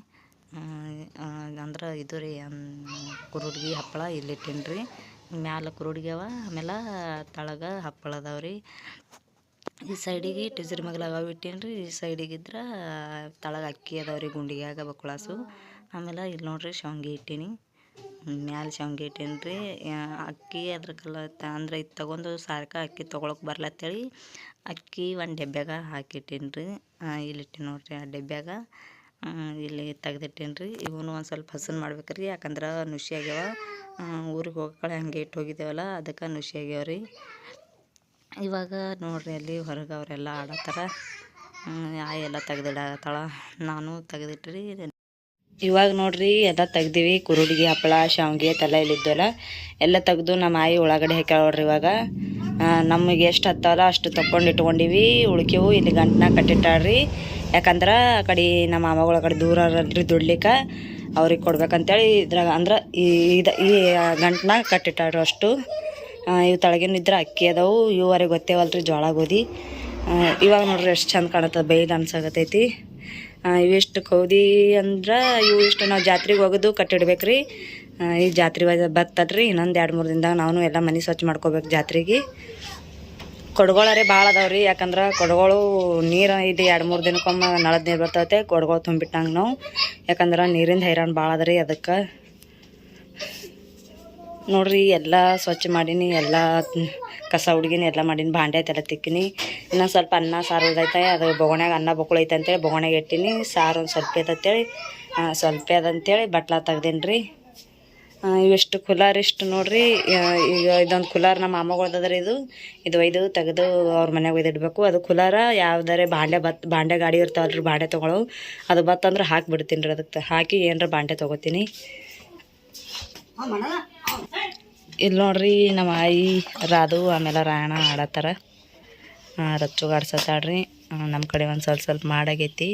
ಅಂದ್ರೆ ಇದು ರೀ ಕುರುಡ್ಗಿ ಹಪ್ಪಳ ಇಲ್ಲಿಟ್ಟೀನಿ ರೀ. ಮ್ಯಾಲೆ ಕುರುಡ್ಗಿ ಅವ, ಆಮೇಲೆ ತಳಗ ಹಪ್ಪಳ ಅದಾವ್ರಿ. ಈ ಸೈಡಿಗೆ ಟೀಚರ್ ಮಗಲಾಗ ಇಟ್ಟೀನಿ ರೀ. ಈ ಸೈಡಿಗಿದ್ರೆ ತಳಗ ಅಕ್ಕಿ ಅದಾವ್ರಿ ಗುಂಡಿಗ್ಯಾಗ ಬಕ್ಳಾಸು. ಆಮೇಲೆ ಇಲ್ಲಿ ನೋಡ್ರಿ ಶಾವ್ಗೆ ಇಟ್ಟೀನಿ. ಮ್ಯಾಲೆ ಶಾವ್ಗೆ ಇಟ್ಟೀನಿ ರೀ. ಅಕ್ಕಿ ಅದ್ರಕ್ಕೆಲ್ಲ ಅಂದ್ರೆ ಇದು ತೊಗೊಂಡು ಸಾರ್ಕ ಅಕ್ಕಿ ತೊಗೊಳಕ್ಕೆ ಬರ್ಲತ್ತೇಳಿ ಅಕ್ಕಿ ಒಂದು ಡಬ್ಬ್ಯಾಗ ಹಾಕಿಟ್ಟೀನಿ ರೀ. ಇಲ್ಲಿಟ್ಟೀನಿ ನೋಡ್ರಿ ಆ ಡಬ್ಬ್ಯಾಗ. ಇಲ್ಲಿ ತೆಗ್ದಿಟ್ಟೀನಿ ರೀ. ಇವನು ಒಂದು ಸ್ವಲ್ಪ ಹಸನ್ ಮಾಡ್ಬೇಕ್ರಿ, ಯಾಕಂದ್ರೆ ನುಸಿ ಆಗ್ಯಾವ. ಊರಿಗೆ ಹೋಗಕ್ಕಳೆ ಹಂಗೆ ಇಟ್ಟು ಹೋಗಿದ್ದೇವಲ್ಲ, ಅದಕ್ಕೆ ನುಸಿ ಆಗ್ಯಾವ್ರಿ. ಇವಾಗ ನೋಡ್ರಿ ಅಲ್ಲಿ ಹೊರಗೆ ಅವರೆಲ್ಲ ಆಡತ್ತಾರ. ಆಯಿ ಎಲ್ಲ ತೆಗ್ದಿಡತ್ತಾಳ, ನಾನು ತೆಗ್ದಿಟ್ರಿ. ಇವಾಗ ನೋಡ್ರಿ ಎಲ್ಲ ತೆಗ್ದೀವಿ. ಕುರುಡ್ಗಿ ಹಪ್ಪಳ ಶಾವ್ಗೆ ತಲೆ ಇಲ್ಲಿದ್ದವಲ್ಲ ಎಲ್ಲ ತೆಗ್ದು ನಮ್ಮ ಆಯಿ ಒಳಗಡೆ ಹಾಕ್ಯಾಳ ನೋಡ್ರಿ. ಇವಾಗ ನಮಗೆ ಎಷ್ಟು ಹತ್ತವಲ್ಲ ಅಷ್ಟು ತಕ್ಕೊಂಡು ಇಟ್ಕೊಂಡಿವಿ. ಉಳ್ಕಿವು ಇಲ್ಲಿ ಗಂಟನ ಕಟ್ಟಿಟ್ಟಾಳ್ರಿ. ಯಾಕಂದ್ರೆ ಆ ಕಡೆ ನಮ್ಮ ಮಾಮಗಳ ಕಡೆ ದೂರ ಇರಲ್ರಿ ದುಡ್ಲಿಕ್ಕೆ, ಅವ್ರಿಗೆ ಕೊಡ್ಬೇಕಂತೇಳಿ ಇದ್ರಾಗ ಅಂದ್ರೆ ಈ ಗಂಟನ ಕಟ್ಟಿಟ್ಟಾಳ್ರಿ ಅಷ್ಟು. ಇವು ತಳಗಿನಿದ್ರೆ ಅಕ್ಕಿ ಅದಾವು, ಇವರಿಗೆ ಗೊತ್ತೇವಲ್ರಿ ಜೋಳ ಗೋಧಿ. ಇವಾಗ ನೋಡ್ರಿ ಎಷ್ಟು ಚಂದ ಕಾಣತ್ತದ, ಬೈಲ್ ಅನ್ಸಾಗತೈತಿ. ಇವಿಷ್ಟು ಕೌದಿ ಅಂದ್ರೆ ಇವು ಇಷ್ಟು ನಾವು ಜಾತ್ರೆಗೆ ಹೋಗೋದು ಕಟ್ಟಿಡ್ಬೇಕ್ರಿ. ಈ ಜಾತ್ರೆ ಬರ್ತದ್ರಿ ಇನ್ನೊಂದು 2-3 ದಿನದಾಗ ನಾವು ಎಲ್ಲ ಮನೆ ಸ್ವಚ್ಛ ಮಾಡ್ಕೋಬೇಕು ಜಾತ್ರೆಗೆ. ಕೊಡಗಳರೆ ಭಾಳ ಅದಾವ್ರಿ, ಯಾಕಂದ್ರೆ ಕೊಡಗಳು ನೀರು ಇದು 2-3 ದಿನಕ್ಕೊಮ್ಮೆ ನಳದ ನೀರು ಬರ್ತೈತೆ. ಕೊಡಗಳು ತುಂಬಿಟ್ಟಂಗೆ ನಾವು, ಯಾಕಂದ್ರೆ ನೀರಿಂದ ಹೈರಾಣ ಭಾಳ ಅದ ರೀ. ಅದಕ್ಕೆ ನೋಡ್ರಿ ಎಲ್ಲ ಸ್ವಚ್ಛ ಮಾಡೀನಿ, ಎಲ್ಲ ಕಸ ಹುಡ್ಗಿನಿ, ಎಲ್ಲ ಮಾಡೀನಿ. ಭಾಂಡೆ ಎಲ್ಲ ತಿಕ್ಕಿನಿ. ಇನ್ನೊಂದು ಸ್ವಲ್ಪ ಅನ್ನ ಸಾರು ಉಳ್ದೈತೆ, ಅದು ಬೊಗಣ್ಯಾಗ ಅನ್ನ ಬೊಕ್ಕಳೈತೆ ಅಂತೇಳಿ ಬೊಗಣ್ಯಾಗ ಇಟ್ಟೀನಿ. ಸಾರು ಒಂದು ಸ್ವಲ್ಪ ಅದಂತೇಳಿ ಬಟ್ಲ ತೆಗ್ದೀನಿ ರೀ. ಇವೆಷ್ಟು ಕುಲಾರ್ ಇಷ್ಟು ನೋಡ್ರಿ. ಈಗ ಇದೊಂದು ಕುಲಾರ್ ನಮ್ಮ ಮಾಮಗಳದದ್ರಿ. ಇದು ಒಯ್ದು ತೆಗೆದು ಅವ್ರ ಮನ್ಯಾಗ ಒಯ್ದಿಡ್ಬೇಕು. ಅದು ಕುಲಾರ ಯಾವ್ದಾರೆ ಬಾಂಡೆ ಗಾಡಿ ಇರ್ತಾವಲ್ರಿ, ಬಾಂಡೆ ತೊಗೊಳವು. ಅದು ಬತ್ತಂದ್ರೆ ಹಾಕಿಬಿಡ್ತೀನಿ ರೀ. ಅದಕ್ಕೆ ಹಾಕಿ ಏನರ ಬಾಂಡೆ ತೊಗೋತೀನಿ. ಇಲ್ಲಿ ನೋಡ್ರಿ ನಮ್ಮ ಆಯಿ ರಾಧು ಆಮೇಲೆ ರಾಯಣ ಆಡತ್ತಾರ. ರಚ್ಚುಗಾಡ್ಸತ್ತಾಳ್ರಿ. ನಮ್ಮ ಕಡೆ ಒಂದು ಸ್ವಲ್ಪ ಮಾಡಾಗೈತಿ,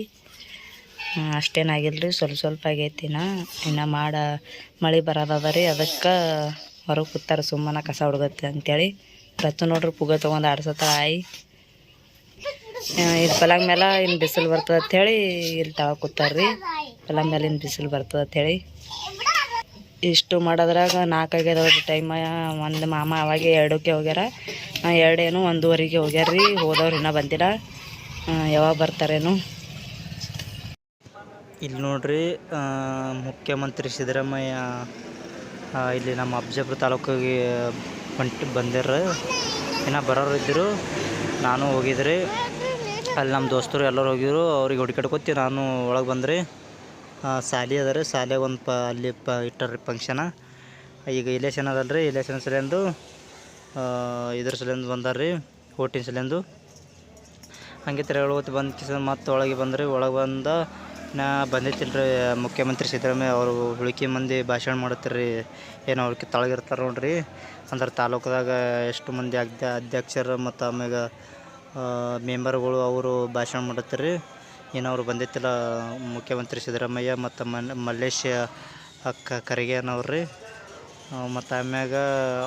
ಅಷ್ಟೇನಾಗಿಲ್ಲ ರೀ, ಸ್ವಲ್ಪ ಆಗೈತಿನ. ಇನ್ನು ಮಳೆ ಬರೋದದ ರೀ. ಅದಕ್ಕೆ ಹೊರಗೆ ಕೂತಾರ ಸುಮ್ಮನೆ ಕಸ ಹುಡುಗತ್ತೆ ಅಂತೇಳಿ. ರಚ್ಚು ನೋಡ್ರಿ ಪುಗ ತೊಗೊಂಡು ಆಡ್ಸತ್ತಾಳ ಆಯಿ. ಇದು ಪಲಂಗ್ ಮೇಲೆ ಇನ್ನು ಬಿಸಿಲು ಬರ್ತದೆ ಅಂಥೇಳಿ ಇಲ್ಲಿ ತಳ ಕೂತಾರ್ರಿ. ಪಲಂಗ್ ಮೇಲೆ ಇನ್ನು ಬಿಸಿಲು ಬರ್ತದೆ ಅಂಥೇಳಿ ಇಷ್ಟು ಮಾಡೋದ್ರಾಗ 4 ಆಗ್ಯದವ್ರಿ ಟೈಮ್. ಒಂದು ಮಾಮ ಅವಾಗೆ 2ಕ್ಕೆ ಹೋಗ್ಯಾರ. 2 ಏನು 1:15ಗೆ ಹೋಗ್ಯಾರ್ರಿ. ಹೋದವ್ರು ಇನ್ನೂ ಬಂದಿಲ್ಲ, ಯಾವಾಗ ಬರ್ತಾರೇನು. ಇಲ್ಲಿ ನೋಡ್ರಿ ಮುಖ್ಯಮಂತ್ರಿ ಸಿದ್ದರಾಮಯ್ಯ ಇಲ್ಲಿ ನಮ್ಮ ಅಫಜಲ್ಪುರ ತಾಲೂಕಿಗೆ ಬಂದಿರ. ಇನ್ನು ಬರೋರು ಇದ್ದರು, ನಾನು ಹೋಗಿದ್ರಿ. ಅಲ್ಲಿ ನಮ್ಮ ದೋಸ್ತರು ಎಲ್ಲರೂ ಹೋಗಿದ್ರು. ಅವ್ರಿಗೆ ಹುಡುಕಾಡ್ಕೊತಿ ನಾನು ಒಳಗೆ ಬಂದ್ರಿ. ಶಾಲೆ ಅದ ರೀ, ಶಾಲೆ ಅಲ್ಲಿ ಇಟ್ಟಾರ್ರಿ ಫಂಕ್ಷನ. ಈಗ ಇಲೆಕ್ಷನ್ ಅದಲ್ಲ ರೀ, ಇಲೆಕ್ಷನ್ ಸಲಿಂದು ಇದ್ರ ಸಲಿಂದು ಬಂದಾರ್ರಿ, ಓಟಿನ ಸಲಿಂದು. ಹಂಗೆ ತಿರುಗಾಡ್ಕೊತ ಬಂದು ಕಿಸ ಮತ್ತೆ ಒಳಗೆ ಬಂದ್ರಿ. ಒಳಗೆ ಬಂದ ನಾ ಬಂದೈತಿಲ್ಲ ರೀ ಮುಖ್ಯಮಂತ್ರಿ ಸಿದ್ದರಾಮಯ್ಯ ಅವರು. ಹುಡುಕಿ ಮಂದಿ ಭಾಷಣ ಮಾಡತ್ತೀರಿ. ಏನೋ ಅವ್ರಿಗೆ ತಳಗಿರ್ತಾರೆ ನೋಡ್ರಿ. ಅಂದ್ರೆ ತಾಲೂಕದಾಗ ಎಷ್ಟು ಮಂದಿ ಅಧ್ಯಕ್ಷರು ಮತ್ತು ಆಮ್ಯಾಗ ಮೆಂಬರ್ಗಳು ಅವರು ಭಾಷಣ ಮಾಡತ್ತೀರಿ. ಏನೋ ಅವ್ರು ಬಂದೈತಿಲ್ಲ ಮುಖ್ಯಮಂತ್ರಿ ಸಿದ್ದರಾಮಯ್ಯ ಮತ್ತು ಮಲ್ಲೇಶ್ ಕರಿಗೇನವ್ರಿ. ಮತ್ತು ಆಮ್ಯಾಗ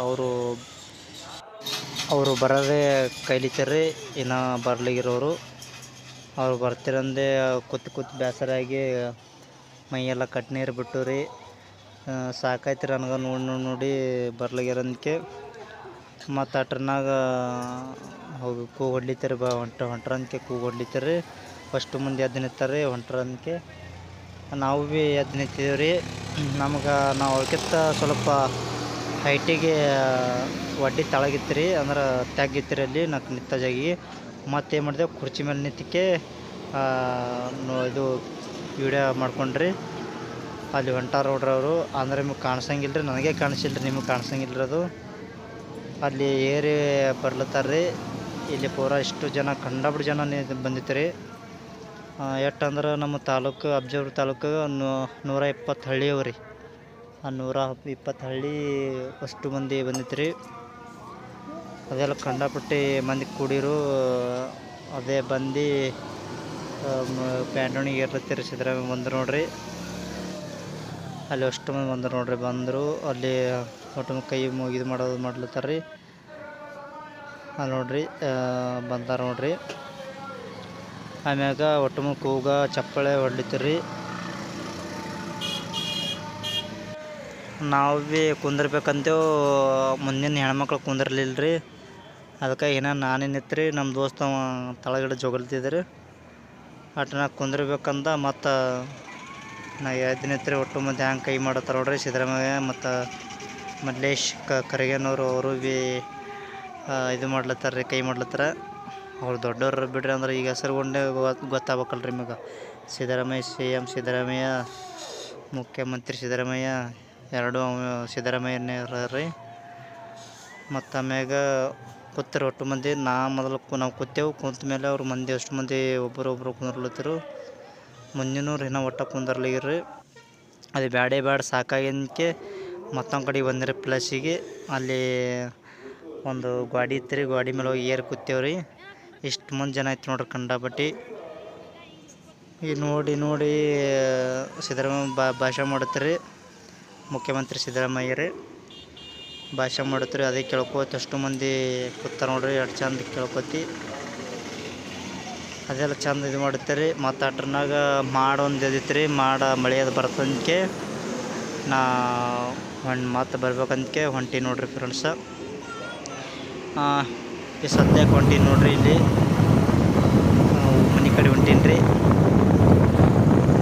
ಅವರು ಬರೋದೇ ಕೈಲಿತ್ತಾರ್ರಿ. ಇನ್ನೂ ಬರ್ಲಿಗಿರೋರು ಅವ್ರು ಬರ್ತಿರಂದೆ ಕೂತ್ ಬೇಸರಾಗಿ ಮೈಯೆಲ್ಲ ಕಟ್ ನೀರು ಬಿಟ್ಟು ರೀ. ಸಾಕಾಯ್ತು ರೀ ನನಗೆ ನೋಡಿ ಬರ್ಲಿಗಿರೋದಕ್ಕೆ. ಮತ್ತು ಅಟ್ರನಾಗ ಹೋಗಿ ಕೂಗು ಹೊಡ್ಲಿತ್ತಾರೆ, ಹೊಂಟ್ರಂದಕ್ಕೆ ಕೂಗು ಹೊಡ್ಲಿತ್ತಾರೆ. ಫಸ್ಟು ಮಂದಿ ಎದ್ದು ನಿಂತಾರೆ ಹೊಂಟ್ರಂದಕ್ಕೆ. ನಾವು ಭೀ ಎದ್ದು ನಿಂತಿದ್ದೀವಿ ರೀ. ನಾವು ಅವ್ಕಿಂತ ಸ್ವಲ್ಪ ಹೈಟಿಗೆ ಒಡ್ಡಿ ತಳಗಿತ್ತು ರೀ, ಅಂದ್ರೆ ತೆಗ್ಗಿತ್ತು ರೀ ಅಲ್ಲಿ ನಾಲ್ಕು ನಿಂತ ಜಾಗಿ. ಮತ್ತೇನು ಮಾಡಿದೆ, ಕುರ್ಚಿ ಮೇಲೆ ನಿಂತಕ್ಕೆ ಇದು ವಿಡಿಯೋ ಮಾಡ್ಕೊಂಡ್ರಿ. ಅಲ್ಲಿ ಹೊಂಟಾರ ನೋಡ್ರಿ ಅವರು. ಅಂದ್ರೆ ನಿಮಗೆ ಕಾಣಿಸಂಗಿಲ್ಲ ರೀ, ನನಗೆ ಕಾಣಿಸಿಲ್ಲ ರೀ, ನಿಮಗೆ ಕಾಣಿಸಂಗಿಲ್ಲ ರೀ. ಅದು ಅಲ್ಲಿ ಏರಿ ಬರ್ಲತ್ತಾರ್ರಿ. ಇಲ್ಲಿ ಪೂರಾ ಇಷ್ಟು ಜನ ಕಂಡಾಬಿಟ್ಟು ಜನ ಬಂದಿತ್ತು ರೀ. ಎಷ್ಟಂದ್ರೆ ನಮ್ಮ ತಾಲೂಕು ಅಫಜಲ್ಪುರ ತಾಲೂಕು 120 ಹಳ್ಳಿ ಅವ ರೀ. ಆ 120 ಹಳ್ಳಿ ಅಷ್ಟು ಮಂದಿ ಬಂದಿತ್ತು ರೀ. ಅದೆಲ್ಲ ಕಂಡಾಪಟ್ಟಿ ಮಂದಿ ಕೂಡಿರು. ಅದೇ ಬಂದು ಪ್ಯಾಂಟೋಣಿಗೆ ಇರ್ಲತ್ತೀರಿ. ಸಿದ್ದರಾಮಯ್ಯ ಬಂದರು ನೋಡ್ರಿ. ಅಲ್ಲಿ ಅಷ್ಟು ಮಂದಿ ಬಂದರು ನೋಡ್ರಿ. ಬಂದರು ಅಲ್ಲಿ ಒಟ್ಟು ಕೈ ಮುಗಿದು ಮಾಡ್ಲತ್ತಾರ ರೀ. ಅಲ್ಲಿ ನೋಡ್ರಿ ಬಂದಾರ ನೋಡ್ರಿ. ಆಮ್ಯಾಗ ಒಟ್ಟು ಕೂಗ ಚಪ್ಪಳೆ ಹೊಡ್ಲಿತ್ತೀರಿ. ನಾವು ಭೀ ಕುಂದಿರ್ಬೇಕಂತೇವು, ಮುಂದಿನ ಹೆಣ್ಮಕ್ಳು ಕುಂದಿರ್ಲಿಲ್ಲ ರೀ. ಅದಕ್ಕೆ ಏನೋ ನಾನೇ ನಿಂತ್ರಿ, ನಮ್ಮ ದೋಸ್ತ ತಳಗಡೆ ಜೋಗಲ್ತಿದ್ರಿ. ಅಟ್ನಾಗ ಕುಂದಿರ್ಬೇಕಂದ ಮತ್ತು ನಾ ಎದ್ದು ನಿಂತ್ರಿ. ಒಟ್ಟು ಮಂದಿ ಹ್ಯಾಂಗೆ ಕೈ ಮಾಡತ್ತಾರ ನೋಡ್ರಿ ಸಿದ್ದರಾಮಯ್ಯ ಮತ್ತು ಮಲ್ಲೇಶ್ ಕರಿಗೇನವರು. ಅವರು ಭೀ ಇದು ಮಾಡ್ಲತ್ತಾರ ರೀ, ಕೈ ಮಾಡ್ಲತ್ತಾರ. ಅವ್ರು ದೊಡ್ಡವ್ರು ಬಿಡ್ರಿ. ಅಂದ್ರೆ ಈಗ ಹೆಸರುಗೊಂಡೆ ಗೊತ್ತಾಗಬೇಕಲ್ರಿ ನಿಮಗೆ. ಸಿದ್ದರಾಮಯ್ಯ CM ಸಿದ್ದರಾಮಯ್ಯ, ಮುಖ್ಯಮಂತ್ರಿ ಸಿದ್ದರಾಮಯ್ಯ, ಎರಡೂ ಸಿದ್ದರಾಮಯ್ಯನೇ ರೀ. ಮತ್ತು ಆಮ್ಯಾಗ ಕೂತಿರು ಒಟ್ಟು ಮಂದಿ. ನಾವು ಕೂತೇವು. ಕುಂತ ಮೇಲೆ ಅವ್ರು ಮಂದಿ ಅಷ್ಟು ಮಂದಿ ಒಬ್ಬರೊಬ್ಬರು ಕುಂದರ್ಲತ್ತಿರು. ಮುಂದಿನವ್ರು ಇನ್ನೂ ಒಟ್ಟು ಕುಂದರ್ಲಿಗಿರ್ರಿ. ಅದು ಬೇಡ ಸಾಕಾಗಿದ್ದಕ್ಕೆ ಮತ್ತೊಂದು ಕಡೆಗೆ ಬಂದಿರಿ ಪ್ಲಸ್ಸಿಗೆ. ಅಲ್ಲಿ ಒಂದು ಗಾಡಿ ಇತ್ತು ರೀ, ಗಾಡಿ ಮೇಲೆ ಹೋಗಿ ಏರ್ ಕೂತೇವ್ರಿ. ಇಷ್ಟು ಮಂದಿ ಜನ ಆಯ್ತು ನೋಡ್ರಿ ಕಂಡಾಪಟ್ಟಿ. ಈಗ ನೋಡಿ ಸಿದ್ದರಾಮಯ್ಯ ಭಾಷಣ ಮಾಡತ್ತೀರಿ. ಮುಖ್ಯಮಂತ್ರಿ ಸಿದ್ದರಾಮಯ್ಯ ರೀ ಭಾಷಣ ಮಾಡತ್ತೀರಿ. ಅದೇ ಕೇಳ್ಕೋತ ಅಷ್ಟು ಮಂದಿ ಕೂತಾರ ನೋಡ್ರಿ. ಎಷ್ಟು ಚಂದ ಕೇಳ್ಕೊತಿ ಅದೆಲ್ಲ ಚಂದ ಇದು ಮಾಡುತ್ತೀರಿ. ಮತ್ತು ಅಟ್ರನಾಗ ಒಂದು ಎದಿತ್ತು ರೀ. ಮಳೆ ಅದು ಬರ್ತಂದಕ್ಕೆ ಮತ್ತೆ ಬರ್ಬೇಕಂದಕ್ಕೆ ಹೊಂಟಿ ನೋಡ್ರಿ ಫ್ರೆಂಡ್ಸ. ಈ ಸದ್ಯಕ್ಕೆ ಹೊಂಟೀನಿ ನೋಡ್ರಿ. ಇಲ್ಲಿ ಮನೆ ಕಡೆ ಹೊಂಟೀನಿ ರೀ.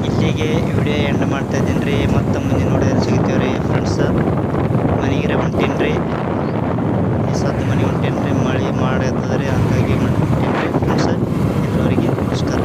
ಇಲ್ಲಿಗೆ ವಿಡಿಯೋ ಎಂಡ್ ಮಾಡ್ತಾಯಿದ್ದೀನಿ ರೀ. ಮತ್ತು ಮುಂದೆ ನೋಡಿದ್ರೆ ಸಿಗ್ತೀವಿ ರೀ ಫ್ರೆಂಡ್ಸ. ಮನೆಗೆ ಹೊಂಟೀನಿ ರೀ. ಈ ಸದ್ಯ ಮನೆಗೆ ಹೊಂಟೀನಿ ರೀ. ಮಳೆ ಮಾಡಿ ರೀ, ಹಾಗಾಗಿ ಹೊಂಟೀನಿ ರೀ ಫ್ರೆಂಡ್ಸ. ಎಲ್ಲರಿಗೆ ನಮಸ್ಕಾರ.